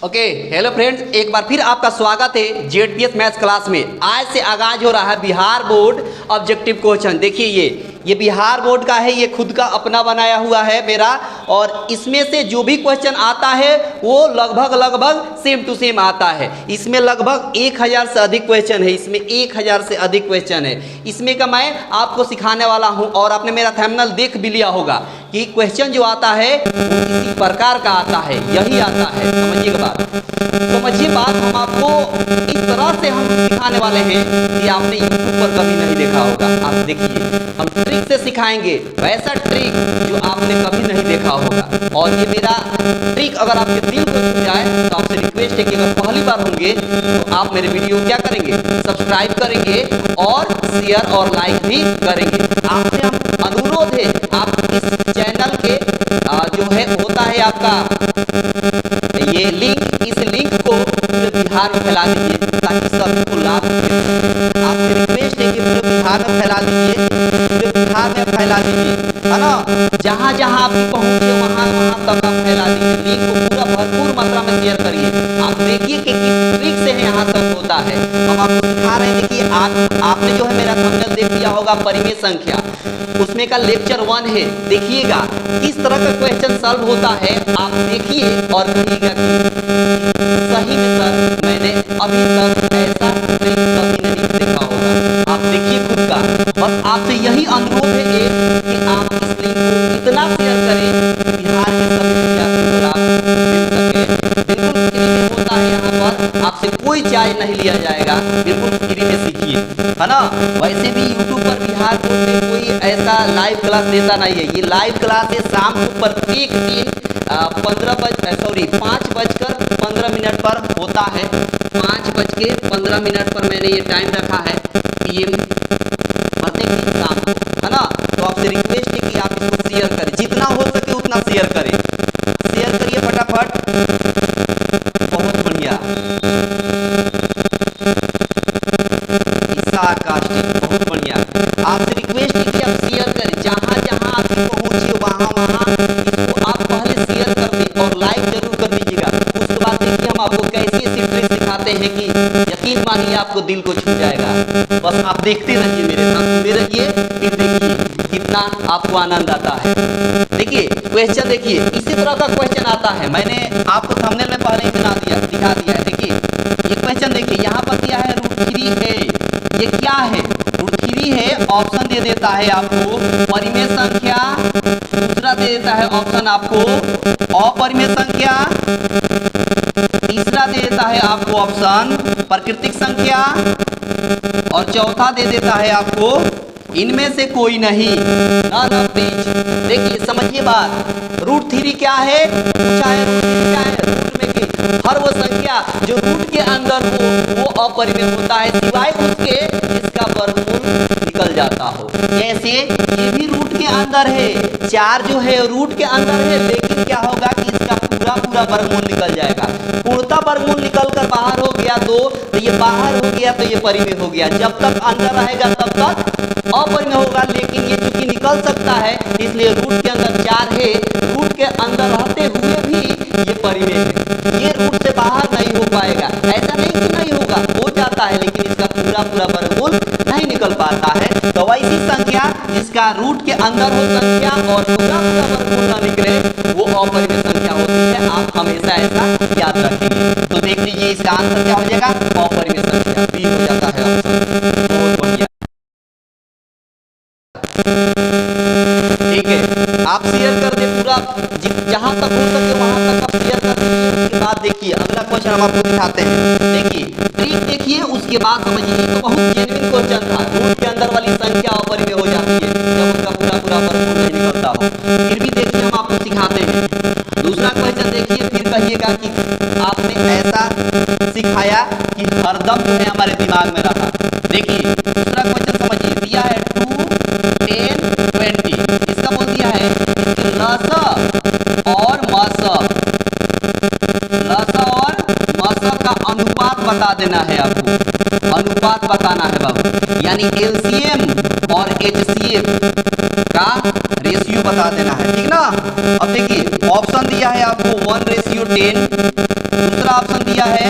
Okay hello friends, एक बार फिर आपका स्वागत है जेडपीएस मैथ्स क्लास में। आज से आगाज हो रहा है बिहार बोर्ड ऑब्जेक्टिव क्वेश्चन। देखिए ये बिहार बोर्ड का है, ये खुद का अपना बनाया हुआ है मेरा, और इसमें से जो भी क्वेश्चन आता है वो लगभग सेम टू सेम आता है। इसमें लगभग 1000 से अधिक क्वेश्चन है, इसमें 1000 से अधिक क्वेश्चन है। इसमें का मैं आपको सिखाने वाला हूँ, और आपने मेरा थंबनेल देख भी लिया होगा कि क्वेश्चन जो आता है वो इसी प्रकार का आता है, यही आता है। समझिएगा बात, समझिए बात। हम आपको इस तरह से हम सिखाने वाले हैं कि आपने यूट्यूब पर कभी नहीं देखा होगा। आप देखिए, हम ट्रिक से सिखाएंगे, वैसा ट्रिक जो आपने कभी नहीं देखा होगा। और ये मेरा ट्रिक अगर आपके दिल को छू जाए तो आपसे रिक्वेस्ट है कि अगर पहली बार होंगे तो आप मेरे वीडियो क्या करेंगे, सब्सक्राइब करेंगे और शेयर और लाइक भी करेंगे। आपसे हम अनुरोध है, आप इस चैनल के जो है होता है आपका ये लिंक, इस लिंक को पूरे बिहार में फैला दीजिए ताकि सभी को लाभ मिले। आपसे रिक्वेस्ट है कि पूरे बिहार में फैला दीजिए, पूरे बिहार में फैला दीजिए, है ना। जहाँ जहाँ आपकी पहुँच है वहाँ तक आप फैला दीजिए। लिंक को पूरा भरपूर मात्रा में शेयर करिए। आप देखिए कि किस ट्रिक से यहाँ तक होता है। हम आपको सिखा रहे हैं। देखिए आपने जो है मेरा थंबनेल देख लिया होगा, परिमेय संख्या, उसमें का लेक्चर 1 है। देखिएगा किस तरह का क्वेश्चन सॉल्व होता है, आप देखिए और कहिएगा कि सही में सर मैंने अभी तक ऐसा ट्रिक कभी नहीं देखा होगा। आप देखिए खुद का। बस आपसे यही अनुरोध है कि आप इस लिंक को इतना शेयर करें कि बिहार के सभी विद्यार्थियों को लाभ मिल सके। बिल्कुल फ्री में होता है यहाँ पर, आपसे कोई चार्ज नहीं लिया जाएगा, बिल्कुल फ्री में सीखिए, है ना। वैसे भी यूट्यूब पर बिहार बोर्ड में कोई ऐसा लाइव क्लास देता नहीं है। ये लाइव क्लास है शाम को प्रत्येक दिन 5:15 पर होता है। 5:15 पर मैंने ये टाइम रखा है कि ये प्रत्येक दिन शाम को, है ना। तो आपसे रिक्वेस्ट है कि आप इसको शेयर करें, जितना हो सके उतना शेयर करें। शेयर करिए फटाफट, बहुत बढ़िया। बहुत बढ़िया। आपसे रिक्वेस्ट है कि आप शेयर करें, जहाँ जहाँ आपकी पहुँचे वहाँ इसको आप पहले शेयर कर दें और लाइक जरूर कर दीजिएगा। उसके बाद देखिए हम आपको कैसी ऐसी ट्रिक सिखाते हैं कि यकीन मानिए आपको दिल को छू जाएगा। बस आप देखते रहिए, मेरे साथ जुड़े रहिए, फिर देखिए कितना आपको आनंद आता है। देखिए क्वेश्चन, देखिए इसी तरह का क्वेश्चन आता है। मैंने आपको थंबनेल में पहले ही दिखा दिया है। देखिए ये क्वेश्चन देखिए, यहाँ पर क्या है, √3 है। ये क्या है, √3 है। ऑप्शन दे देता है आपको परिमेय संख्या, दूसरा दे देता है ऑप्शन आपको अपरिमेय संख्या, तीसरा दे देता है आपको ऑप्शन प्राकृतिक संख्या, और चौथा दे देता है आपको इनमें से कोई नहीं, नन ऑफ दीज। देखिए समझिए बात, √3 क्या है, पूछा है √3 क्या है। रूट में की हर वो संख्या जो रूट के अंदर हो वो अपरिमेय होता है, सिवाय उसके जिसका वर्गमूल निकल जाता हो। जैसे ये भी रूट के अंदर है, 4 जो है रूट के अंदर है, लेकिन क्या होगा कि इसका पूरा वर्गमूल निकल जाएगा। पूर्णतः वर्गमूल निकल कर बाहर हो गया तो ये बाहर हो गया तो ये परिमेय हो गया। जब तक अंदर रहेगा तब तक अपरिमेय होगा, लेकिन ये चूंकि निकल सकता है इसलिए रूट के अंदर 4 है, रूट के अंदर रहते हुए भी ये परिमेय है। ये रूट से बाहर नहीं हो पाएगा। ऐसा नहीं कि नहीं होगा, हो जाता है, लेकिन इसका पूरा वर्गमूल नहीं निकल पाता है। तो वैसी संख्या जिसका रूट के अंदर हो संख्या और पूरा वर्गमूल न निकले वो अपरिमेय संख्या होती है। आप हमेशा ऐसा याद रखेंगे। तो देख लीजिए इसका आंसर क्या हो जाएगा, अपरिमेय संख्या, बी हो जाता है ऑप्शन। बहुत बढ़िया, ठीक है। आप शेयर कर दे पूरा, जहां तक हो सके वहां तक आप शेयर कर दीजिए। उसके बाद देखिए अगला क्वेश्चन हम आपको दिखाते हैं। देखिए ट्रिक देखिए, उसके बाद समझिए। तो बहुत जेन्युइन क्वेश्चन था, रूट के अंदर वाली संख्या अपरिमेय हो जाती है जब उसका पूरा वर्गमूल नहीं निकलता हो। फिर भी देखिए हम आपको सिखाते हैं। दूसरा क्वेश्चन देखिए, फिर कहिएगा कि आपने ऐसा सिखाया कि हरदम जो है हमारे दिमाग में रहा। देखिए दूसरा क्वेश्चन समझिए, दिया है 2, 10, 20। इसका बोल दिया है इसके लसा और मसा का अनुपात बता देना है आपको। अनुपात बताना है बाबू, यानी एलसीएम और एचसीएफ का रेशियो बता देना है, ठीक ना। अब देखिए ऑप्शन दिया है आपको 1:10, दूसरा ऑप्शन दिया है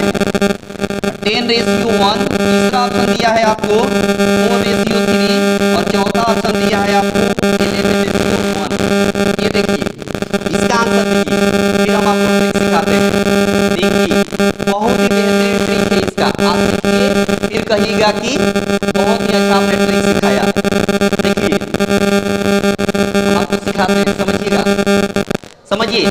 10:1, तीसरा ऑप्शन दिया है आपको 4:3 और चौथा ऑप्शन दिया है आपको 11:1। ये देखिए इसका आंसर दीजिए, फिर हम आपको ट्रिक सिखाते हैं। देखिए बहुत ही बेहतरीन ट्रिक है इसका, आप सीखिए फिर कहिएगा कि बहुत ही अच्छा आपने ट्रिक सिखाया। देखिए हम आपको सिखाते हैं, समझिएगा, समझिए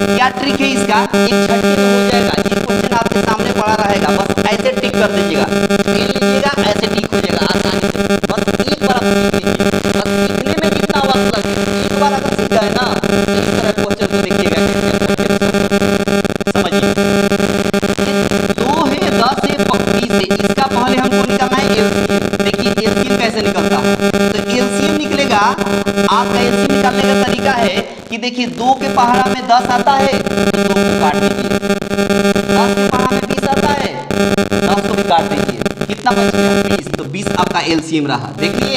क्या ट्रिक है इसका। एक झटके में हो जाएगा, ये क्वेश्चन आपके सामने पड़ा रहेगा, बस ऐसे टिक कर दीजिएगा, पेन लीजिएगा ऐसे टिक हो जाएगा आसानी से। बस एक बार आप सीख लीजिए, बस सीखने में जितना वक्त लगे एक बार अगर सीख गए ना तो इस तरह क्वेश्चन को देखिएगा कैसे। समझिए 2 है 10 है 20 है, इसका पहले हमको निकालना है एलसीएम। देखिए एलसीएम कैसे निकलता है, तो एलसीएम निकलेगा, आपका एलसीएम निकालने का तरीका है कि देखिए 2 के पहाड़ा में 10 आता है तो 2 को काट दीजिए, 10 के पहाड़ा में 20 आता है 10 को भी काट दीजिए, कितना बच गया 20, तो 20 आपका एलसीएम रहा। देखिए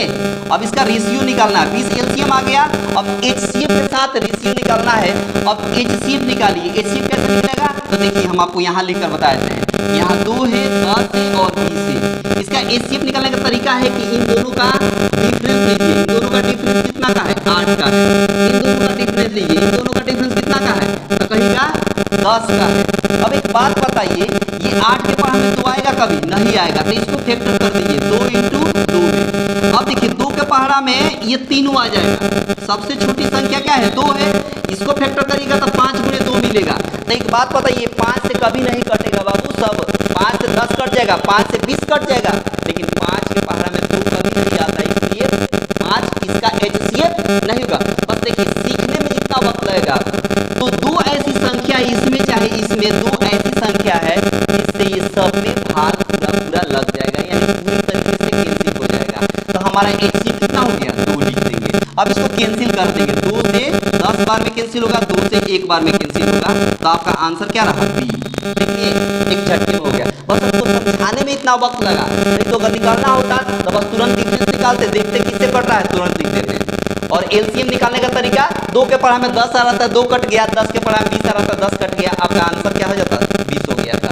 अब इसका रेशियो निकालना है, 20 एलसीएम आ गया, अब एचसीएफ के साथ रेशियो निकालना है। अब एचसीएफ निकालिए, एचसीएफ कैसे निकलेगा, तो देखिए हम आपको यहाँ लिखकर बता देते हैं, यहाँ 2 है 10 है और 20 है। इसका एचसीएफ निकालने का तरीका है कि इन दोनों का डिफरेंस लीजिए, इन दोनों का डिफरेंस कितना का है 8 का है, इन दोनों का डिफरेंस लीजिए, इन दोनों का डिफरेंस कितना का है, तो कहिएगा 10 का है। अब एक बात बताइए, ये 8 के पहाड़ में 2 आएगा कभी नहीं आएगा, तो इसको फैक्टर कर दीजिए 2 × 2 में। अब देखिए 2 के पहाड़ा में ये तीनों आ जाएगा, सबसे छोटी संख्या क्या है 2 है, इसको फैक्टर करिएगा तो 5 × 2 मिलेगा। तो एक बात बताइए 5 से कभी नहीं कटेगा बाबू, सब 5 से 10 कट जाएगा, 5 से 20 कट जाएगा, लेकिन 5 के पहाड़ा में 2 कभी नहीं आता, इसलिए 5 इसका एचसीएफ नहीं होगा। बस देखिए सीखने में जितना वक्त लगेगा, तो 2 ऐसी संख्या इसमें चाहे इसमें 2 ऐसी संख्या है जिससे ये सब में भाग पूरा लग जाएगा, यानी पूरी तरीके से कैंसिल हो जाएगा। तो हमारा एचसीएफ कितना हो गया 2 लिख देंगे। अब इसको कैंसिल कर देंगे, 2 से 10 बार में कैंसिल होगा, 2 से 1 बार में कैंसिल होगा, तो आपका आंसर क्या रहा बी। देखिए एक झटके में हो गया, बस आपको समझाने में इतना वक्त लगा, नहीं तो अगर निकालना होता तो बस तुरंत डिफरेंस निकालते, देखते किससे कट रहा है तुरंत लिख देते। और एलसीएम निकालने का तरीका 2 के पहाड़ा में 10 आ रहा था 2 कट गया, 10 के पहाड़ा में 20 आ रहा था 10 कट गया, आपका आंसर क्या हो जाता 20 हो गया था।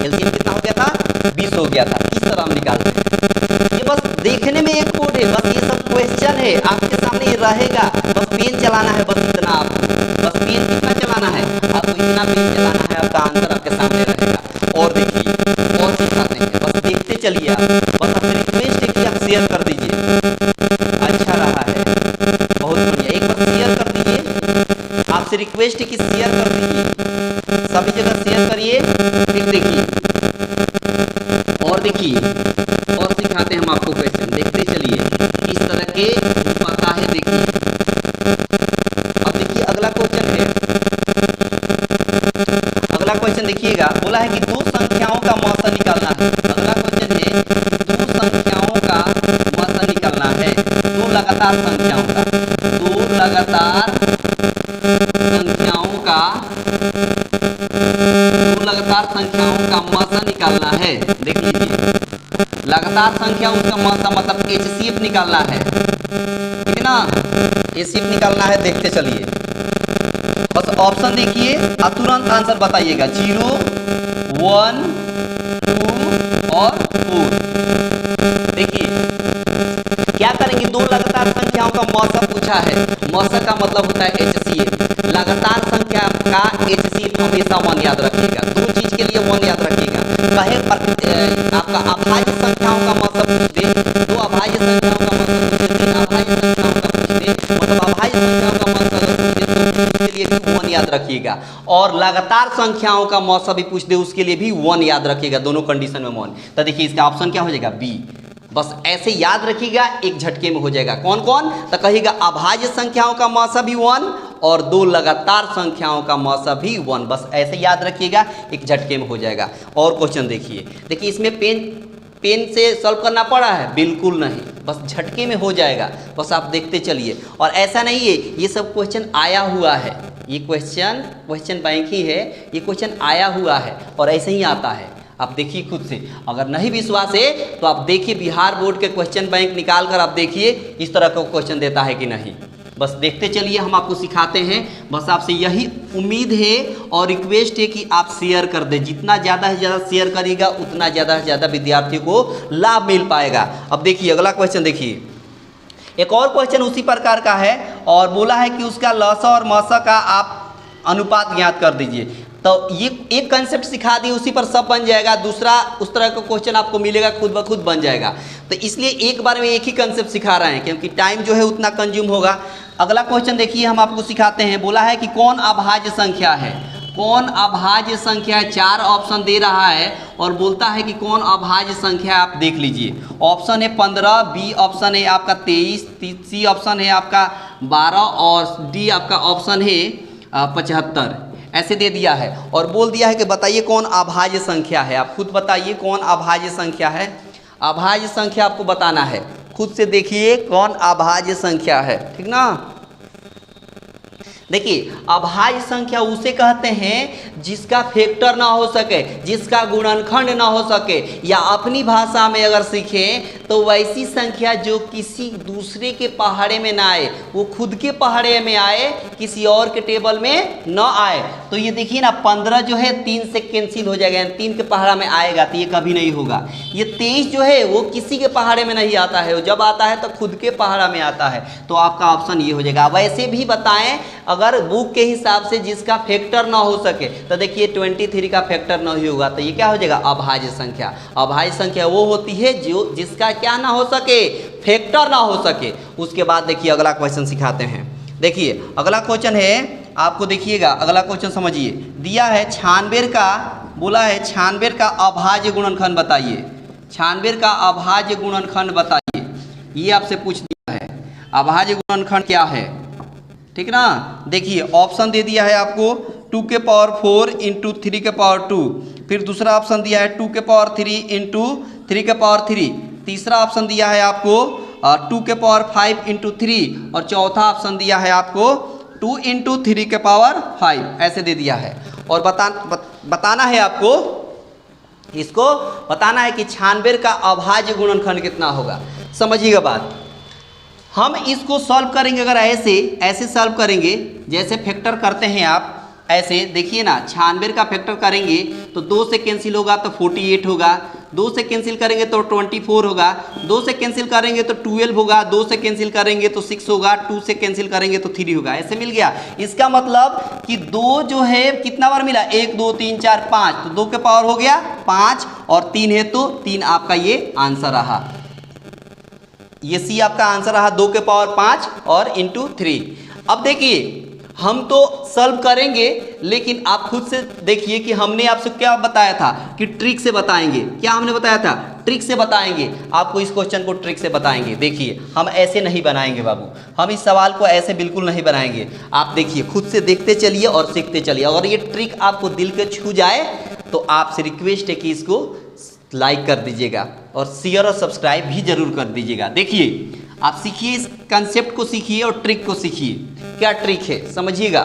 एलसीएम कितना हो गया था 20 हो गया था। इस तरह हम निकालते हैं, ये बस देखने में एक कोड है, बस ये सब क्वेश्चन है आपके सामने ये रहेगा, बस पेन चलाना है, बस इतना आपको, बस पेन कितना चलाना है आपको, इतना पेन चलाना है, आपका आंसर आपके सामने रहेगा। और देखिए और सिखाते हैं, बस देखते चलिए आप, बस आपसे रिक्वेस्ट है कि आप शेयर कर दीजिए, अच्छा रहा है बहुत बढ़िया, एक बार शेयर कर दीजिए, आपसे रिक्वेस्ट है कि शेयर कर दीजिए, सभी जगह शेयर करिए। फिर देखिए और देखिए और सिखाते हैं हम आपको क्वेश्चन, देखते चलिए किस तरह के पता है। देखिए अब देखिए अगला क्वेश्चन है, अगला क्वेश्चन देखिएगा, बोला है कि 2 संख्याओं का मौसा निकालना है। अगला क्वेश्चन है 2 संख्याओं का मौसा निकालना है, 2 लगातार संख्याओं का, 2 लगातार संख्याओं का, 2 लगातार संख्याओं का मौसा निकालना है। देख लीजिए लगातार संख्या उसका मौसा मतलब एचसीएफ निकालना है, ठीक है ना, एचसीएफ निकालना है। देखते चलिए बस ऑप्शन देखिए और तुरंत आंसर बताइएगा, 0 1 2 और 4। देखिए क्या करेंगे, 2 लगातार संख्याओं का मौसा पूछा है, मौसा का मतलब होता है एचसीएफ, लगातार संख्या का एचसीएफ हमेशा 1 याद रखिएगा, 2 चीज के लिए 1 याद रखिएगा। कहे आपका अभाज्य संख्याओं का मौसा पूछ दे, 2 अभाज्य संख्याओं का मौसा पूछ दे, 3 अभाज्य संख्याओं का पूछ दे, मतलब अभाज्य संख्याओं का मौसा अगर पूछ दे तो उसके लिए भी 1 याद रखिएगा, और लगातार संख्याओं का मौसा भी पूछ दे उसके लिए भी 1 याद रखिएगा, दोनों कंडीशन में 1। तो देखिए इसका ऑप्शन क्या हो जाएगा बी। बस ऐसे याद रखिएगा, एक झटके में हो जाएगा। कौन कौन, तो कहिएगा अभाज्य संख्याओं का मौसा भी 1 और 2 लगातार संख्याओं का मौसा भी 1, बस ऐसे याद रखिएगा, एक झटके में हो जाएगा। और क्वेश्चन देखिए, देखिए इसमें पेन से सॉल्व करना पड़ा है, बिल्कुल नहीं, बस झटके में हो जाएगा, बस आप देखते चलिए। और ऐसा नहीं है, ये सब क्वेश्चन आया हुआ है, ये क्वेश्चन बैंक ही है, ये क्वेश्चन आया हुआ है और ऐसे ही आता है। आप देखिए खुद से, अगर नहीं विश्वास है तो आप देखिए बिहार बोर्ड के क्वेश्चन बैंक निकाल कर आप देखिए इस तरह का क्वेश्चन देता है कि नहीं। बस देखते चलिए, हम आपको सिखाते हैं। बस आपसे यही उम्मीद है और रिक्वेस्ट है कि आप शेयर कर दें। जितना ज़्यादा से ज़्यादा शेयर करिएगा उतना ज़्यादा से ज़्यादा विद्यार्थियों को लाभ मिल पाएगा। अब देखिए अगला क्वेश्चन, देखिए एक और क्वेश्चन उसी प्रकार का है और बोला है कि उसका लसा और मसा का आप अनुपात ज्ञात कर दीजिए। तो ये एक कंसेप्ट सिखा दिए, उसी पर सब बन जाएगा। दूसरा उस तरह का क्वेश्चन आपको मिलेगा, खुद ब खुद बन जाएगा। तो इसलिए एक बार में एक ही कंसेप्ट सिखा रहे हैं क्योंकि टाइम जो है उतना कंज्यूम होगा। अगला क्वेश्चन देखिए हम आपको सिखाते हैं। बोला है कि कौन अभाज्य संख्या है, कौन अभाज्य संख्या है। 4 ऑप्शन दे रहा है और बोलता है कि कौन अभाज्य संख्या है। आप देख लीजिए, ऑप्शन है 15, बी ऑप्शन है आपका 23, सी ऑप्शन है आपका 12 और डी आपका ऑप्शन है 75। ऐसे दे दिया है और बोल दिया है कि बताइए कौन अभाज्य संख्या है। आप खुद बताइए कौन अभाज्य संख्या है। अभाज्य संख्या आपको बताना है, खुद से देखिए कौन अभाज्य संख्या है, ठीक ना। देखिए अभाज्य संख्या उसे कहते हैं जिसका फैक्टर ना हो सके, जिसका गुणनखंड ना हो सके, या अपनी भाषा में अगर सीखें तो वैसी संख्या जो किसी दूसरे के पहाड़े में ना आए, वो खुद के पहाड़े में आए, किसी और के टेबल में न आए। तो ये देखिए ना 15 जो है 3 से कैंसिल हो जाएगा, 3 के पहाड़ा में आएगा तो ये कभी नहीं होगा। ये 23 जो है वो किसी के पहाड़े में नहीं आता है, वो जब आता है तो खुद के पहाड़ा में आता है। तो आपका ऑप्शन ये हो जाएगा। वैसे भी बताएं अगर बुक के हिसाब से जिसका फैक्टर ना हो सके, तो देखिए 23 का फैक्टर नहीं होगा, तो ये क्या हो जाएगा अभाज्य संख्या। अभाज्य संख्या वो होती है जो जिसका क्या ना हो सके, फैक्टर ना हो सके। उसके बाद देखिए अगला क्वेश्चन सिखाते हैं। देखिए अगला क्वेश्चन है, आपको देखिएगा अगला क्वेश्चन समझिए। दिया है 96 का, बोला है 96 का अभाज्य गुणनखंड बताइए। 96 का अभाज्य गुणनखंड बताइए, ये आपसे पूछ दिया है। अभाज्य गुणनखंड क्या है, ठीक ना। देखिए ऑप्शन दे दिया है आपको 2 के पावर 4 इंटू 3 के पावर 2, फिर दूसरा ऑप्शन दिया है 2 के पावर 3 इंटू 3 के पावर 3, तीसरा ऑप्शन दिया है आपको 2 के पावर 5 इंटू 3 और चौथा ऑप्शन दिया है आपको 2 इंटू 3 के पावर 5। ऐसे दे दिया है और बताना है आपको, इसको बताना है कि 96 का अभाज्य गुणनखंड कितना होगा। समझिएगा बात, हम इसको सॉल्व करेंगे अगर ऐसे सॉल्व करेंगे जैसे फैक्टर करते हैं आप। ऐसे देखिए ना 96 का फैक्टर करेंगे तो 2 से कैंसिल होगा तो 48 होगा, 2 से कैंसिल करेंगे तो 24 होगा, 2 से कैंसिल करेंगे तो 12 होगा, 2 से कैंसिल करेंगे तो 6 होगा, 2 से कैंसिल करेंगे तो 3 होगा। ऐसे मिल गया। इसका मतलब कि 2 जो है कितना बार मिला, 1 2 3 4 5, तो 2 के पावर हो गया 5 और 3 है तो 3 आपका ये आंसर रहा। ये सी आपका आंसर रहा 2 के पावर 5 और इंटू 3। अब देखिए हम तो सॉल्व करेंगे, लेकिन आप खुद से देखिए कि हमने आपसे क्या बताया था कि ट्रिक से बताएंगे। क्या हमने बताया था, ट्रिक से बताएंगे। आपको इस क्वेश्चन को ट्रिक से बताएंगे। देखिए हम ऐसे नहीं बनाएंगे बाबू, हम इस सवाल को ऐसे बिल्कुल नहीं बनाएंगे। आप देखिए खुद से देखते चलिए और सीखते चलिए। अगर ये ट्रिक आपको दिल के छू जाए तो आपसे रिक्वेस्ट है कि इसको लाइक कर दीजिएगा और शेयर और सब्सक्राइब भी जरूर कर दीजिएगा। देखिए आप सीखिए, इस कंसेप्ट को सीखिए और ट्रिक को सीखिए। क्या ट्रिक है समझिएगा।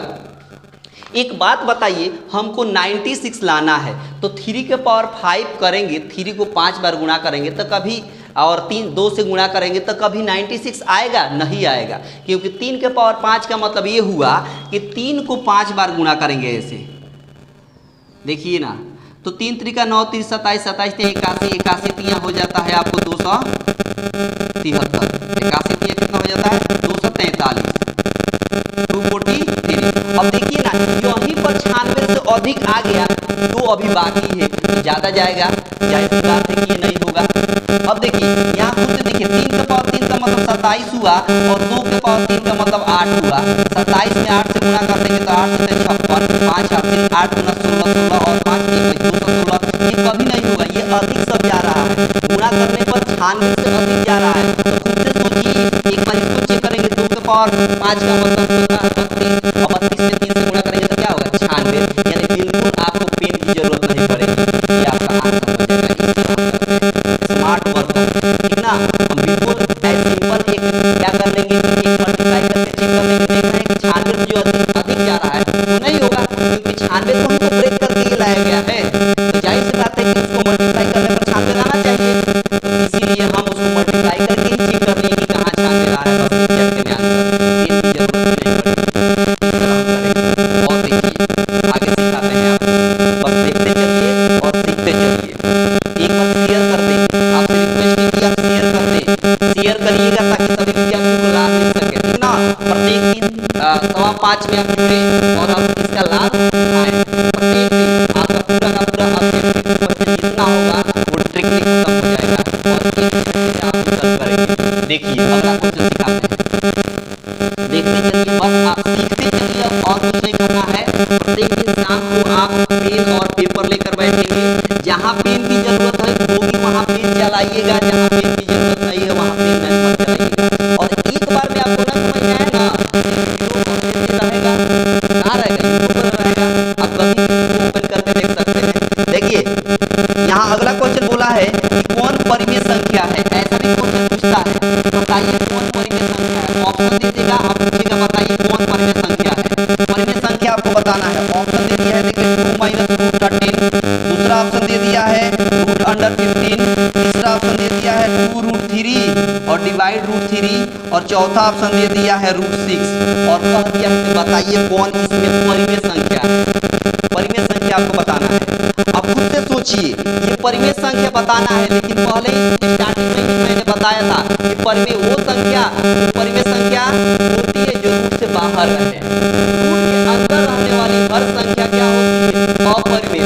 एक बात बताइए, हमको 96 लाना है तो 3 के पावर 5 करेंगे, 3 को 5 बार गुणा करेंगे तो कभी, और 2 से गुणा करेंगे तो कभी 96 आएगा? नहीं आएगा, क्योंकि 3 के पावर 5 का मतलब ये हुआ कि 3 को 5 बार गुणा करेंगे। ऐसे देखिए ना, तो 3 3 9 3 27 27 81 81 3 हो जाता है आपको 273। 81 3 कितना हो जाता है 243, 243। अब देखिए ना यहीं पर 96 से अधिक आ गया तो अभी बाकी है, तो ज़्यादा जाएगा, जाहिर सी बात है कि ये नहीं होगा। अब देखिए यहाँ खुद से देखिए 3 के पावर 3 का मतलब 27 हुआ और 2 के पावर 3 का मतलब 8 हुआ। 27 में 8 से गुणा कर देंगे तो 8 से 56, 5 8 गुना 16 16 और 5 216। ये कभी नहीं होगा, ये अधिक सब जा रहा है। गुणा करने पर 96 से अधिक जा रहा है। तो खुद से सोचिए, एक बार इसको चेक करेंगे। 2 के पावर 5 का मतलब होगा 32 और 32 से 3 से गुणा करेंगे तो क्या होगा 96। यानी बिल्कुल आपको पेन की जरूरत नहीं पड़ेगी, ये आपका आंसर हो जाएगा। स्मार्ट वर्क, ठीक ना। हम बिल्कुल सिंपल एक क्या कर लेंगे कि एक मल्टीप्लाई करके चेक कर लेंगे, देखना है कि 96 जो अधिक जा रहा है वो नहीं होगा, क्योंकि 96 को हमको ब्रेक करके ये लाया गया है। तो जाहिर सी बात है कि उसको 5:15 में आप जुड़े और अब इसका लाभ उठाएं। प्रत्येक दिन आपका पूरा का पूरा ऑब्जेक्टिव क्वेश्चन जितना होगा वो ट्रिकली खत्म हो जाएगा और एक घंटे में आप सॉल्व करेंगे। देखिए अगला क्वेश्चन सिखाते हैं, देखते चलिए, बस आप सीखते चलिए, अब और कुछ नहीं करना है। प्रत्येक दिन शाम को आप पेन और पेपर लेकर बैठेंगे, जहाँ पेन की जरूरत होगी वहाँ पेन चलाइएगा, जहाँ पेन की जरूरत नहीं है वहाँ पेन नहीं मत चलाइएगा। और एक बार में आपको ना समझ में आए ना, रहेगा कहाँ रहेगा, यूट्यूब पर रहेगा, आप कभी ओपन करके देख सकते हैं। देखिए यहाँ अगला क्वेश्चन बोला है कि कौन परिमेय संख्या है, ऐसा भी क्वेश्चन पूछता है, बताइए कौन परिमेय संख्या है। ऑप्शन दे देगा, आप पूछेगा बताइए कौन परिमेय संख्या है। परिमेय संख्या आपको बताना है। ऑप्शन दे दिया है, देखिए 2 - √13, दूसरा ऑप्शन दे दिया है √15, तीसरा ऑप्शन दे दिया है 2√3 और डिवाइड √3 और चौथा ऑप्शन दे दिया है √6 और कह दिया है कि बताइए कौन इसमें परिमेय संख्या है। परिमेय संख्या आपको बताना है। अब खुद से सोचिए, ये परिमेय संख्या बताना है, लेकिन पहले स्टार्टिंग में ही मैंने बताया था कि परिमेय वो संख्या होती है जो रूट से बाहर रहे। रूट के अंदर रहने वाली हर संख्या क्या होती है, अपरिमेय।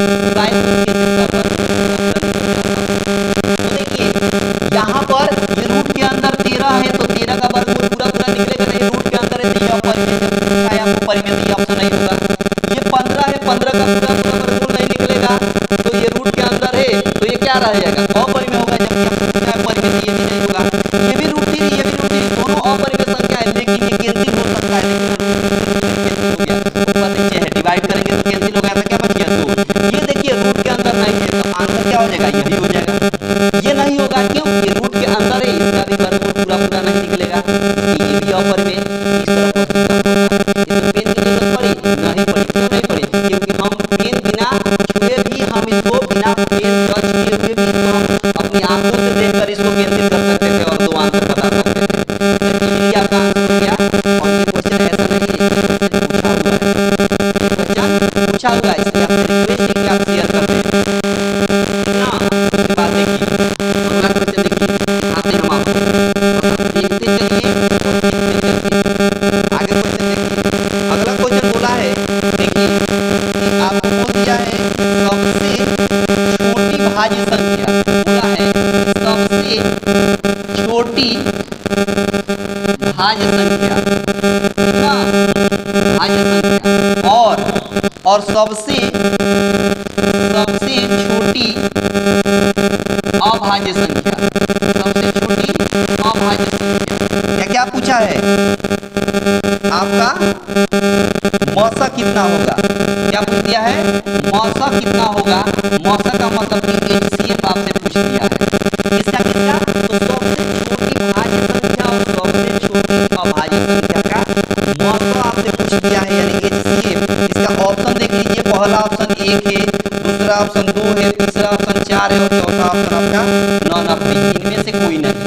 तो देखिए यहाँ पर ये रूट के अंदर 13 है, तो 13 का वर्गमूल पूरा निकलेगा नहीं, रूट के अंदर है तो ये अपरिमेय। जब पूछा है आपको परिमेय तो ये ऑप्शन नहीं होगा। ये 15 है, 15 का पूरा वर्गमूल नहीं निकलेगा, तो ये रूट के अंदर है तो ये क्या रह जाएगा, अपरिमेय होगा। जबकि आपको पूछा है परिमेय तो ये भी नहीं होगा। ये भी √3 ये भी √3 दोनों अपरिमेय संख्या है, लेकिन ये कैंसिल हो सकता है, लेकिन कैंसिल हो गया। ऊपर नीचे है, डिवाइड करेंगे तो कैंसिल हो गया, तो क्या बच गया 2। ये देखिए रूट के अंदर नहीं है, तो आंसर क्या हो जाएगा, यही हो जाएगा। ये नहीं होगा क्यों, ये रूट के अंदर है, इसका भी वर्गमूल पूरा नहीं निकलेगा, ये भी अपरिमेय। इस तरफ इसमें पेन की जरूरत पड़ी नहीं पड़ी, क्यों नहीं पड़ी, क्योंकि हम पेन बिना छुए भी, हम इसको बिना पेन टच किए हुए भी इसको हम अपनी आंखों से देखकर इसको कैंसिल कर सकते थे और 2 आंसर बता सकते थे। इजीली आपका आंसर हो गया। और ये क्वेश्चन ऐसा नहीं है, पूछा हुआ है, इसलिए आपसे रिक्वेस्ट है कि आप शेयर कर दें ना। उसके बाद देखिए अगला क्वेश्चन, देखिए आते हैं हम आपको, देखते चलिए और सीखते चलिए। आगे क्वेश्चन देखिए, अगला क्वेश्चन बोला है, देखिए कि आपको बोल दिया है सबसे छोटी भाज्य संख्या, बोला है सबसे छोटी भाज्य संख्या, कितना भाज्य संख्या, और सबसे छोटी अभाज्य संख्या, सबसे छोटी अभाज्य संख्या। क्या क्या पूछा है आपका, मौसा कितना होगा, क्या पूछ दिया है, मौसा कितना होगा। मौसा का मतलब कि HCF आपसे पूछ दिया है। किसका तो सबसे छोटी भाज्य संख्या और सबसे छोटी अभाज्य संख्या का मौसा आपसे पूछ दिया है, यानी HCF। इसका ऑप्शन देख लीजिए, पहला ऑप्शन 1 है, दूसरा ऑप्शन 2 है, तीसरा ऑप्शन 4 है और चौथा ऑप्शन आपका नॉन ऑफ दी, इनमें से कोई नहीं।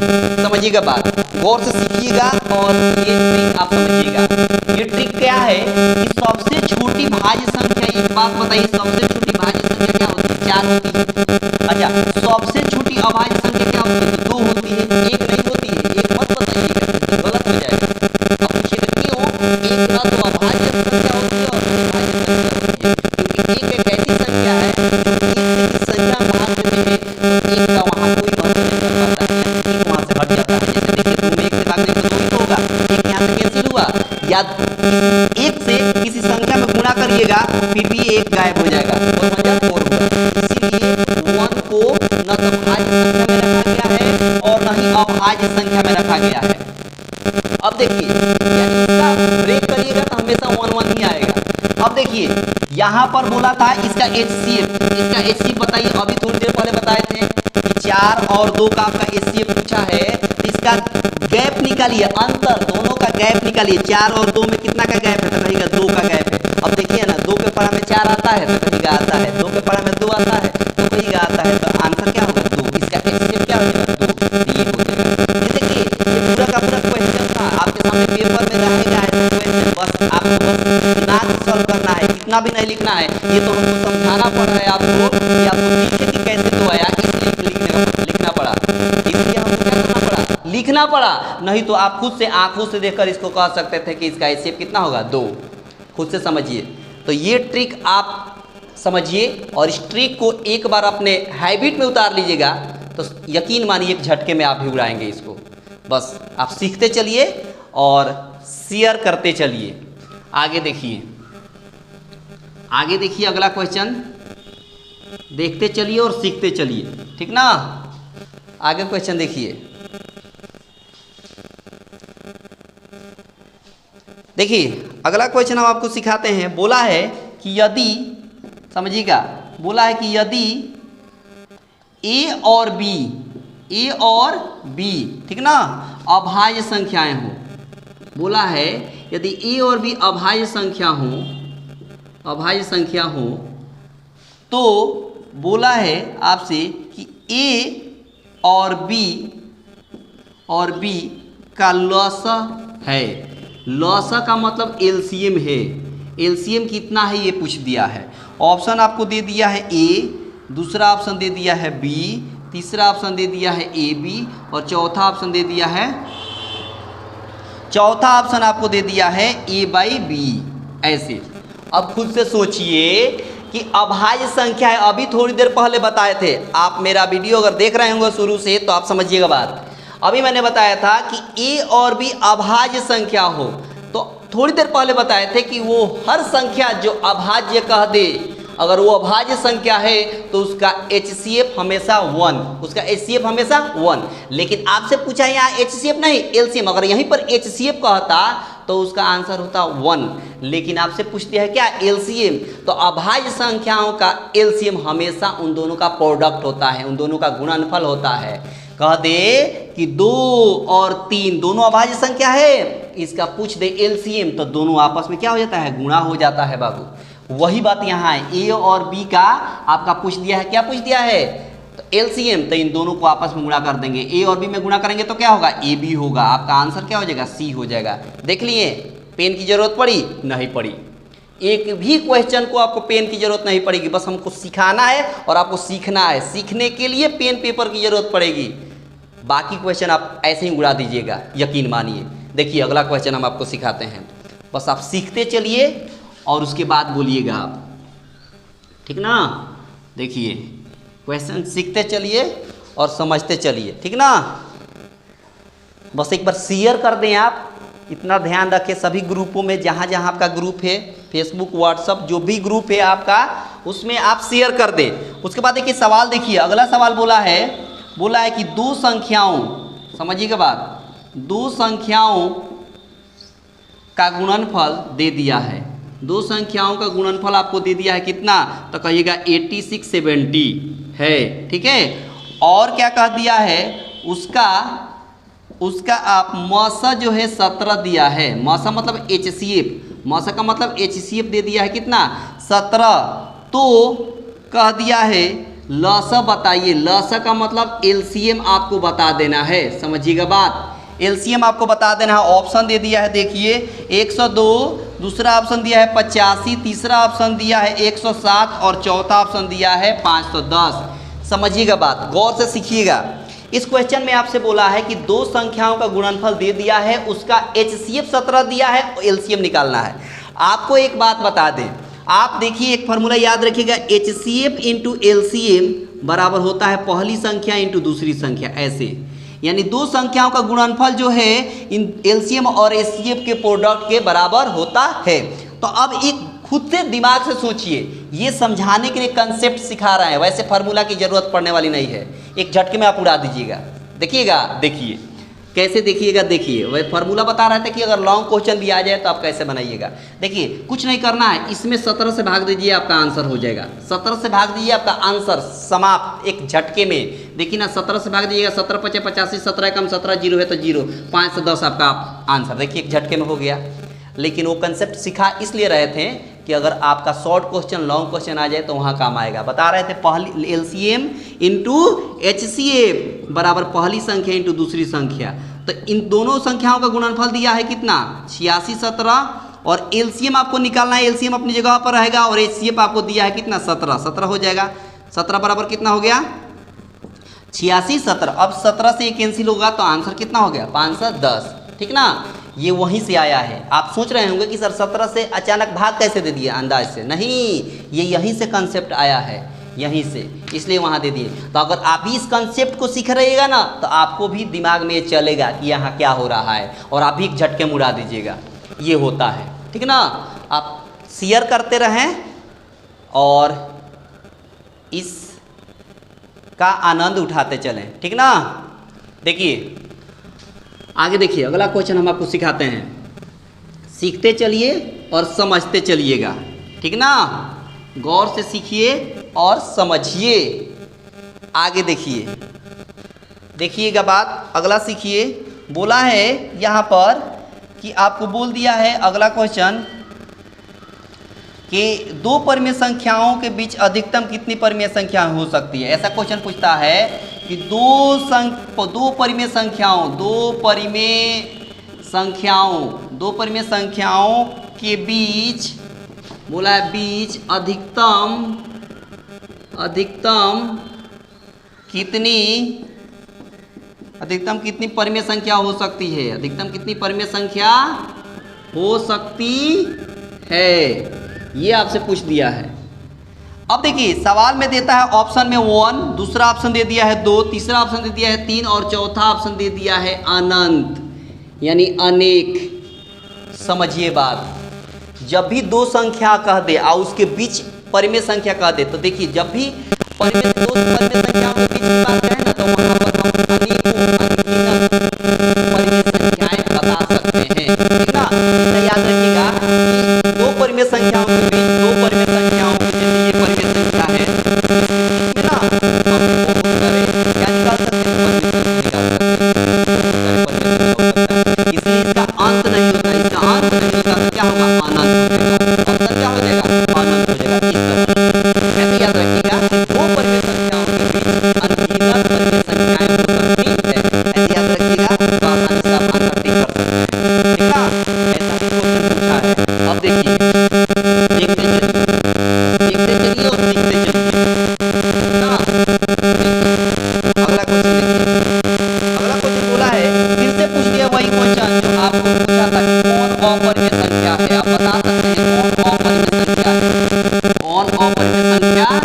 समझिएगा बात, गौर से सीखिएगा और ये ट्रिक आप समझिएगा। ये ट्रिक क्या है कि सबसे छोटी भाज्य संख्या, एक बात बताइए, सबसे छोटी भाज्य संख्या क्या होती है, 4 होती है। अच्छा, सबसे छोटी अभाज्य संख्या क्या होती है, 2 होती है, 1 नहीं होती है। 1 मत बताइएगा, तो गलत हो जाएगा। अब पूछेगा क्यों, 1 ना तो अभाज्य संख्या होती है और ना ही भाज्य संख्या होती है, क्योंकि 1 एक ऐसी संख्या है जो 1 से किस संख्या में भाग देते हैं तो 1 का वहाँ कोई महत्व नहीं कर पाता है, 1 वहाँ से हट जाता है। जैसे देखिए 2 में 1 से भागने पर 2 ही तो होगा, 1 यहाँ से कैंसिल हुआ, या 1 से किसी संख्या में गुणा करिएगा फिर भी 1 गायब हो जाएगा, और मजा 4 होगा। इसीलिए 1 को न तो भाज्य संख्या में रखा गया है और न ही अभाज्य संख्या में रखा गया है। अब देखिए, यानी इसका ब्रेक करिएगा तो हमेशा 1 1 ही आएगा। अब देखिए यहाँ पर बोला था इसका HCF बताइए, अभी थोड़ी देर पहले बताए थे कि 4 और 2 का आपका HCF पूछा है, तो इसका गैप निकालिए, अंतर दोनों का गैप निकालिए। 4 और 2 में कितना का गैप है, तो कहीं का 2 का गैप है। अब देखिए ना, 2 के पढ़ा में 4 आता है तो कहीं का आता है, 2 के पढ़ा में 2 आता है तो कहीं का आता है, तो आंसर क्या होगा 2। इसका HCF क्या हो जाएगा 2, ये हो जाएगा। ये देखिए ये पूरा का पूरा क्वेश्चन था आपके सामने, पेपर में रहेगा ऐसा क्वेश्चन, बस आपको बस दिमाग से सॉल्व करना है, इतना भी नहीं लिखना है। ये तो हमको समझाना पड़ रहा है आपको कि आपको लिखे कि कैसे तो आया, इसलिए लिखना पड़ा, इसलिए हमको क्या करना पड़ा, लिख सीखना पड़ा, नहीं तो आप खुद से आंखों से देखकर इसको कह सकते थे कि इसका एचसीएफ कितना होगा 2। खुद से समझिए। तो ये ट्रिक आप समझिए और इस ट्रिक को एक बार अपने हैबिट में उतार लीजिएगा तो यकीन मानिए एक झटके में आप भी उड़ाएंगे इसको। बस आप सीखते चलिए और शेयर करते चलिए। आगे देखिए, आगे देखिए अगला क्वेश्चन, देखते चलिए और सीखते चलिए, ठीक ना। आगे क्वेश्चन देखिए, देखिए अगला क्वेश्चन हम आपको सिखाते हैं। बोला है कि यदि, समझिएगा, बोला है कि यदि ए और बी, ठीक ना, अभाज्य संख्याएं हो। बोला है यदि ए और बी अभाज्य संख्या हो तो बोला है आपसे कि ए और बी का लॉसा है। लॉसा का मतलब एलसीएम है। एलसीएम कितना है ये पूछ दिया है। ऑप्शन आपको दे दिया है ए, दूसरा ऑप्शन दे दिया है बी, तीसरा ऑप्शन दे दिया है ए बी और चौथा ऑप्शन आपको दे दिया है ए बाई बी। ऐसे अब खुद से सोचिए कि अभाज्य संख्या है। अभी थोड़ी देर पहले बताए थे, आप मेरा वीडियो अगर देख रहे होंगे शुरू से तो आप समझिएगा बात। अभी मैंने बताया था कि ए और बी अभाज्य संख्या हो, तो थोड़ी देर पहले बताए थे कि वो हर संख्या जो अभाज्य कह दे, अगर वो अभाज्य संख्या है तो उसका एचसीएफ हमेशा 1। लेकिन आपसे पूछा यहाँ एचसीएफ नहीं एलसीएम, अगर यहीं पर एचसीएफ कहता तो उसका आंसर होता 1। लेकिन आपसे पूछ दिया है क्या एलसीएम, तो अभाज्य संख्याओं का एलसीएम हमेशा उन दोनों का प्रोडक्ट होता है, उन दोनों का गुणनफल होता है। कह दे कि 2 और 3 दोनों अभाज्य संख्या है, इसका पूछ दे एलसीएम तो दोनों आपस में क्या हो जाता है, गुणा हो जाता है बाबू। वही बात यहाँ है, ए और बी का आपका पूछ दिया है, क्या पूछ दिया है, तो एलसीएम, तो इन दोनों को आपस में गुणा कर देंगे। ए और बी में गुणा करेंगे तो क्या होगा, ए बी होगा। आपका आंसर क्या हो जाएगा, सी हो जाएगा। देख लिए, पेन की जरूरत पड़ी नहीं पड़ी, एक भी क्वेश्चन को आपको पेन की जरूरत नहीं पड़ेगी, बस हमको सिखाना है और आपको सीखना है। सीखने के लिए पेन पेपर की जरूरत पड़ेगी, बाकी क्वेश्चन आप ऐसे ही उड़ा दीजिएगा, यकीन मानिए। देखिए अगला क्वेश्चन हम आपको सिखाते हैं, बस आप सीखते चलिए और उसके बाद बोलिएगा आप, ठीक ना। देखिए क्वेश्चन सीखते चलिए और समझते चलिए, ठीक ना। बस एक बार शेयर कर दें आप, इतना ध्यान रखें सभी ग्रुपों में, जहाँ जहाँ आपका ग्रुप है, फेसबुक व्हाट्सअप जो भी ग्रुप है आपका, उसमें आप शेयर कर दें। उसके बाद देखिए सवाल, देखिए अगला सवाल बोला है कि दो संख्याओं, समझिएगा बात, दो संख्याओं का गुणनफल दे दिया है। दो संख्याओं का गुणनफल आपको दे दिया है कितना, तो कहिएगा 86 70 है, ठीक है। और क्या कह दिया है, उसका आप मौसा जो है 17 दिया है। मौसा मतलब एचसीएफ, मौसा का मतलब एचसीएफ दे दिया है कितना, 17। तो कह दिया है लसा बताइए, लसा का मतलब एलसीएम आपको बता देना है, समझिएगा बात, एलसीएम आपको बता देना है। ऑप्शन दे दिया है, देखिए 102, दूसरा ऑप्शन दिया है 85, तीसरा ऑप्शन दिया है 107 और चौथा ऑप्शन दिया है 510। समझिएगा बात, गौर से सीखिएगा। इस क्वेश्चन में आपसे बोला है कि दो संख्याओं का गुणनफल दे दिया है, उसका एचसीएफ 17 दिया है और एलसीएम निकालना है। आपको एक बात बता दें, आप देखिए एक फार्मूला याद रखिएगा, एचसीएफ इंटू एलसीएम बराबर होता है पहली संख्या इंटू दूसरी संख्या, ऐसे। यानी दो संख्याओं का गुणनफल जो है इन एलसीएम और एचसीएफ के प्रोडक्ट के बराबर होता है। तो अब एक खुद से दिमाग से सोचिए, ये समझाने के लिए कंसेप्ट सिखा रहे हैं, वैसे फार्मूला की जरूरत पड़ने वाली नहीं है, एक झटके में आप उड़ा दीजिएगा। देखिएगा, देखिए कैसे, देखिएगा, देखिए वह फार्मूला बता रहा था कि अगर लॉन्ग क्वेश्चन दिया जाए तो आप कैसे बनाइएगा। देखिए कुछ नहीं करना है, इसमें 17 से भाग दीजिए, आपका आंसर हो जाएगा। 17 से भाग दीजिए, आपका आंसर समाप्त, एक झटके में। देखिए ना, 17 से भाग दीजिएगा, 17 × 5 = 85, 17 कम 17, 0 है तो 0, 5 से 10 आपका आंसर। देखिए एक झटके में हो गया। लेकिन वो कंसेप्ट सिखा इसलिए रहे थे कि अगर आपका शॉर्ट क्वेश्चन लॉन्ग क्वेश्चन आ जाए तो वहाँ काम आएगा। बता रहे थे पहली एलसीएम इंटू एचसीएफ बराबर पहली संख्या इंटू दूसरी संख्या। तो इन दोनों संख्याओं का गुणनफल दिया है कितना, 86 17, और एलसीएम आपको निकालना है, एलसीएम अपनी जगह पर रहेगा, और एचसीएफ आपको दिया है कितना, 17 17 हो जाएगा। 17 बराबर कितना हो गया, 86 17, अब 17 से ये कैंसिल होगा तो आंसर कितना हो गया 510, ठीक ना। ये वहीं से आया है। आप सोच रहे होंगे कि सर 17 से अचानक भाग कैसे दे दिया अंदाज से, नहीं, ये यहीं से कंसेप्ट आया है, यहीं से, इसलिए वहाँ दे दिए। तो अगर आप भी इस कंसेप्ट को सीख रहिएगा ना तो आपको भी दिमाग में ये चलेगा कि यहाँ क्या हो रहा है और आप भी एक झटके में उड़ा दीजिएगा, ये होता है, ठीक ना। आप शेयर करते रहें और इस का आनंद उठाते चलें, ठीक ना। देखिए आगे देखिए, अगला क्वेश्चन हम आपको सिखाते हैं। सीखते चलिए और समझते चलिएगा, ठीक ना। गौर से सीखिए और समझिए। आगे देखिए, देखिएगा बात, अगला सीखिए। बोला है यहाँ पर कि आपको बोल दिया है अगला क्वेश्चन कि दो परिमेय संख्याओं के बीच अधिकतम कितनी परिमेय संख्या हो सकती है। ऐसा क्वेश्चन पूछता है कि दो परिमेय संख्याओं के बीच, बोला है बीच अधिकतम कितनी परिमेय संख्या हो सकती है, अधिकतम कितनी परिमेय संख्या हो सकती है, ये आपसे पूछ दिया है। अब देखिए सवाल में देता है ऑप्शन में 1, दूसरा ऑप्शन दे दिया है 2, तीसरा ऑप्शन दे दिया है 3 और चौथा ऑप्शन दे दिया है अनंत, यानी अनेक। समझिए बात, जब भी दो संख्या कह दे और उसके बीच परिमेय संख्या कह दे, तो देखिए जब भी दो परिमेय संख्याओं के बीच की बात करें ना तो वहां पर हम अनेकों परिमेय संख्याएं बता सकते हैं, ठीक ना। इसे याद रखिएगा कि दो परिमेय संख्याओं के बीच, दो परिमेय संख्याओं के जैसे ये परिमेय संख्या है, इसमें ना हम क्या निकाल सकते हैं, इसलिए इसका अंत नहीं होता, इसका अंत नहीं होता तो क्या होगा, अनंत हो जाएगा। आंसर क्या हो जाएगा, अनंत हो जाएगा। इस तरह ऐसे याद रखिएगा कि दो परिमेय संख्याओं के बीच अनगिनत परिमेय संख्याएं हो सकती है, ऐसे याद रखिएगा तो आसानी से आप आंसर टिक कर सकते हैं, ठीक ना। ऐसा भी क्वेश्चन पूछा है। अब देखिए, देखते चलिए और सीखते चलिए ना। अगला क्वेश्चन देखिए, अगला क्वेश्चन बोला है, फिर से पूछ लिया वही क्वेश्चन जो आपको पूछा था कि कौन अपरिमेय संख्या है। आप बता सकते हैं कौन अपरिमेय संख्या है, कौन अपरिमेय संख्या है।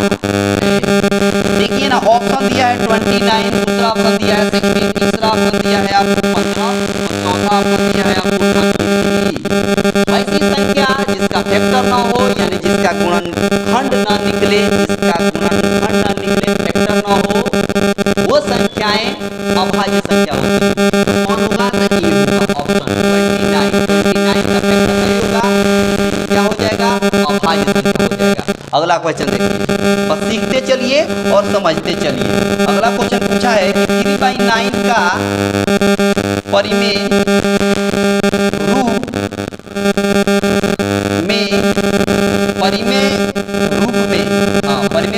देखिए ना, ऑप्शन दिया है 29, दूसरा ऑप्शन दिया है 16, तीसरा ऑप्शन दिया है आपको 15 और चौथा ऑप्शन दिया है आपको 33। ऐसी संख्या जिसका फैक्टर ना हो, यानी जिसका गुणनखंड ना निकले, फैक्टर ना हो, वो संख्याएं अभाज्य संख्या होती है। कौन होगा, तो ये होगा ऑप्शन 29 का फैक्टर नहीं होगा, क्या हो जाएगा, अभाज्य संख्या हो जाएगा। अगला क्वेश्चन देखिए, बस सीखते चलिए और समझते चलिए। अगला क्वेश्चन पूछा है कि 3/9 का परिमेय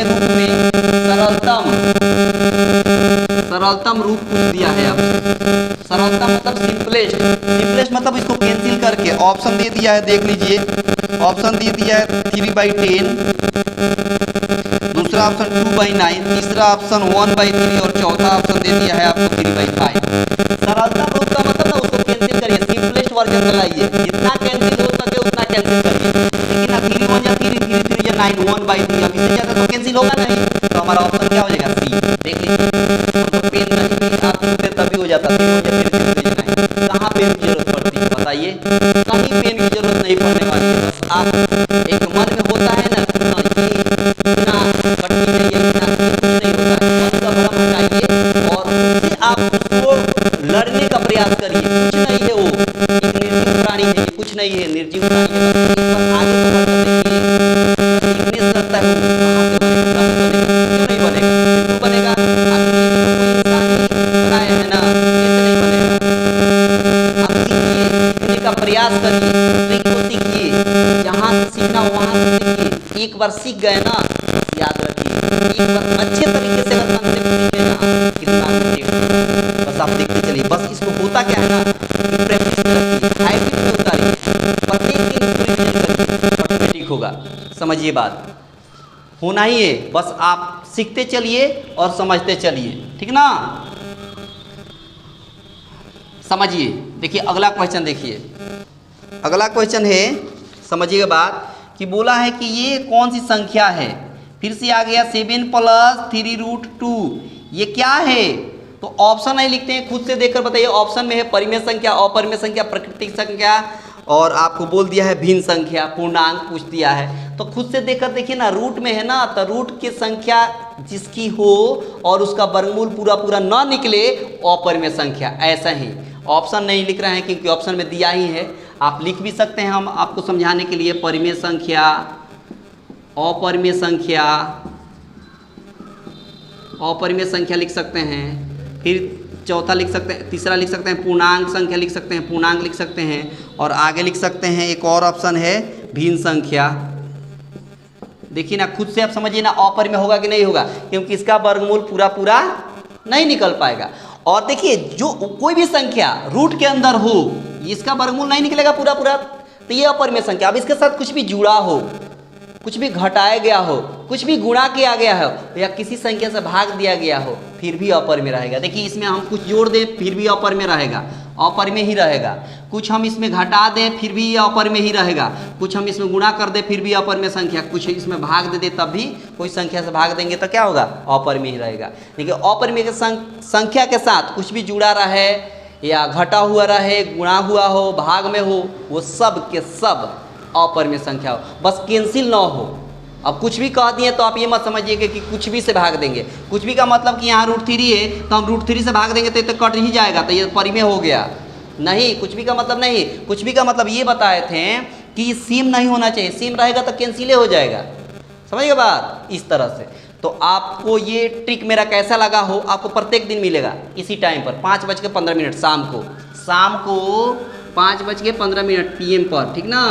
रूप में सरलतम रूप पूछ दिया है आपसे। सरलतम मतलब सिंपलेस्ट मतलब इसको कैंसिल करके ऑप्शन दे दिया है, देख लीजिए। ऑप्शन दे दिया है 3/10, दूसरा ऑप्शन 2/9, तीसरा ऑप्शन 1/3 और चौथा ऑप्शन दे दिया है आपको 3/5। सरलतम रूप का मतलब ना उसको कैंसिल करिए, सिंपलेस्ट वर्जन लगाइए, जितना कैंसिल हो सके उतना कैंसिल करिए। लेकिन 3 1 या 3 3 3 या 9 1/3, अब इससे ज्यादा तो कैंसिल होगा नहीं, तो हमारा ऑप्शन क्या हो जाएगा, सी। देख लीजिए, तो पेन नहीं आप लिखते तभी हो जाता, 3 1 या 3 3 9। कहाँ पेन की जरूरत पड़ती है बताइए, कहीं पेन की जरूरत नहीं पड़ने वाली है। बस आप एक मन में होता है ना, इतना कठिन नहीं है, इतना कुछ नहीं होता है, मन का भ्रम हटाइए और उससे आप उसको लड़ने का प्रयास करिए। कुछ नहीं है, वो एक निर्जीव प्राणी है, कुछ नहीं है, निर्जीव प्राणी है। बस एक बार आगे तो बढ़कर देखिए, वीकनेस लगता है वो कहाँ से बनेगा, क्यों नहीं बनेगा, क्यों बनेगा, आखिर ये तो कोई इंसान ही बनाया है ना, ऐसे नहीं बनेगा। आप सीखिए, सीखने का प्रयास करिए, ट्रिक को सीखिए, जहाँ से सीखना वहाँ से सीखिए। एक बार सीख गए ना, याद रखिए, एक बार अच्छे तरीके से अगर कंसेप्ट सीख गए ना, कितना देखिए, बस आप देखते चलिए। बस इसको होता क्या है ना, कि प्रैक्टिस में रखिए, हैबिट में उतारिए, प्रत्येक दिन इसको रिवीजन करिए, ऑटोमेटिक होगा। समझिए बात, होना ही है, बस आप सीखते चलिए और समझते चलिए, ठीक ना। समझिए, देखिए अगला क्वेश्चन देखिए। अगला क्वेश्चन है, समझिएगा बात, कि बोला है कि ये कौन सी संख्या है। फिर से आ गया 7 + 3√2, ये क्या है। तो ऑप्शन नहीं लिखते हैं, खुद से देखकर बताइए। ऑप्शन में है परिमेय संख्या, अपरिमेय संख्या, प्राकृतिक संख्या, और आपको बोल दिया है भिन्न संख्या, पूर्णांक पूछ दिया है। तो खुद से देखकर देखिए ना, रूट में है ना, तो रूट की संख्या जिसकी हो और उसका वर्गमूल पूरा पूरा ना निकले, अपरिमेय संख्या। ऐसा ही ऑप्शन नहीं लिख रहे हैं क्योंकि ऑप्शन में दिया ही है। आप लिख भी सकते हैं, हम आपको समझाने के लिए परिमेय संख्या, अपरिमेय संख्या, अपरिमेय संख्या लिख सकते हैं। फिर चौथा लिख सकते हैं, तीसरा लिख सकते हैं पूर्णांक संख्या लिख सकते हैं, पूर्णांक लिख सकते हैं, और आगे लिख सकते हैं एक और ऑप्शन है भिन्न संख्या। देखिए ना, खुद से आप समझिए ना, अपरिमेय होगा कि नहीं होगा, क्योंकि इसका वर्गमूल पूरा पूरा नहीं निकल पाएगा। और देखिए जो कोई भी संख्या रूट के अंदर हो, इसका वर्गमूल नहीं निकलेगा पूरा पूरा, तो ये अपरिमेय संख्या। अब इसके साथ कुछ भी जुड़ा हो, कुछ भी घटाया गया हो, कुछ भी गुणा किया गया हो, या किसी संख्या से भाग दिया गया हो, फिर भी अपरिमेय रहेगा। देखिए इसमें हम कुछ जोड़ दें फिर भी अपरिमेय रहेगा, अपरिमेय ही रहेगा। कुछ हम इसमें घटा दें फिर भी अपरिमेय ही रहेगा। कुछ हम इसमें गुणा कर दें फिर भी अपरिमेय संख्या। कुछ इसमें भाग दे दें तब भी, कोई संख्या से भाग देंगे तो क्या होगा, अपरिमेय ही रहेगा। देखिए अपरिमेय के संख्या के साथ कुछ भी जुड़ा रहे या घटा हुआ रहे, गुणा हुआ हो, भाग में हो, वो सब के सब अपरिमेय संख्या हो, बस कैंसिल ना हो। अब कुछ भी कह दिए तो आप ये मत समझिएगा कि कुछ भी से भाग देंगे। कुछ भी का मतलब कि यहाँ √3 है तो हम √3 से भाग देंगे तो ये तो कट ही जाएगा, तो ये परिमेय हो गया। नहीं, कुछ भी का मतलब नहीं। कुछ भी का मतलब ये बताए थे कि सीम नहीं होना चाहिए, सीम रहेगा तो कैंसिल हो जाएगा। समझिएगा बात, इस तरह से। तो आपको ये ट्रिक मेरा कैसा लगा हो, आपको प्रत्येक दिन मिलेगा इसी टाइम पर 5:15 शाम को 5:15 PM पर, ठीक ना।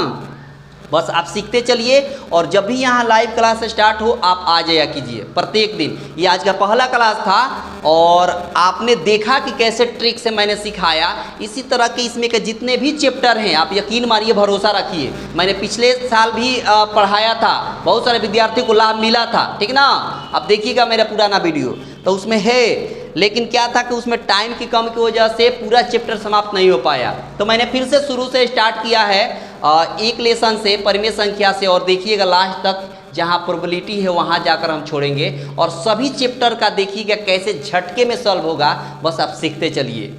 बस आप सीखते चलिए, और जब भी यहाँ लाइव क्लास स्टार्ट हो आप आ जाया कीजिए प्रत्येक दिन। ये आज का पहला क्लास था और आपने देखा कि कैसे ट्रिक से मैंने सिखाया। इसी तरह के इसमें के जितने भी चैप्टर हैं, आप यकीन मानिए, भरोसा रखिए, मैंने पिछले साल भी पढ़ाया था, बहुत सारे विद्यार्थियों को लाभ मिला था, ठीक ना। अब देखिएगा मेरा पुराना वीडियो, तो उसमें है, लेकिन क्या था कि उसमें टाइम की कमी की वजह से पूरा चैप्टर समाप्त नहीं हो पाया। तो मैंने फिर से शुरू से स्टार्ट किया है, एक लेसन से, परिमेय संख्या से, और देखिएगा लास्ट तक जहाँ प्रोबेबिलिटी है वहाँ जाकर हम छोड़ेंगे, और सभी चैप्टर का देखिएगा कैसे झटके में सॉल्व होगा। बस आप सीखते चलिए,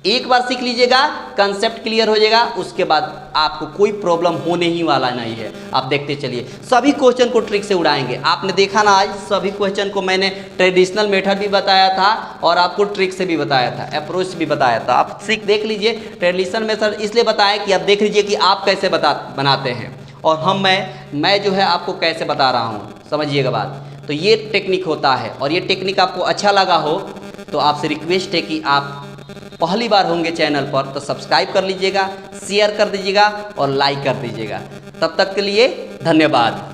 एक बार सीख लीजिएगा, कंसेप्ट क्लियर हो जाएगा, उसके बाद आपको कोई प्रॉब्लम होने ही वाला नहीं है। आप देखते चलिए, सभी क्वेश्चन को ट्रिक से उड़ाएंगे। आपने देखा ना, आज सभी क्वेश्चन को मैंने ट्रेडिशनल मेथड भी बताया था और आपको ट्रिक से भी बताया था, अप्रोच भी बताया था। आप सीख देख लीजिए। ट्रेडिशनल मेथड इसलिए बताया कि आप देख लीजिए कि आप कैसे बनाते हैं, और मैं जो है आपको कैसे बता रहा हूँ, समझिएगा बात। तो ये टेक्निक होता है, और ये टेक्निक आपको अच्छा लगा हो तो आपसे रिक्वेस्ट है कि आप पहली बार होंगे चैनल पर तो सब्सक्राइब कर लीजिएगा, शेयर कर दीजिएगा और लाइक कर दीजिएगा। तब तक के लिए धन्यवाद।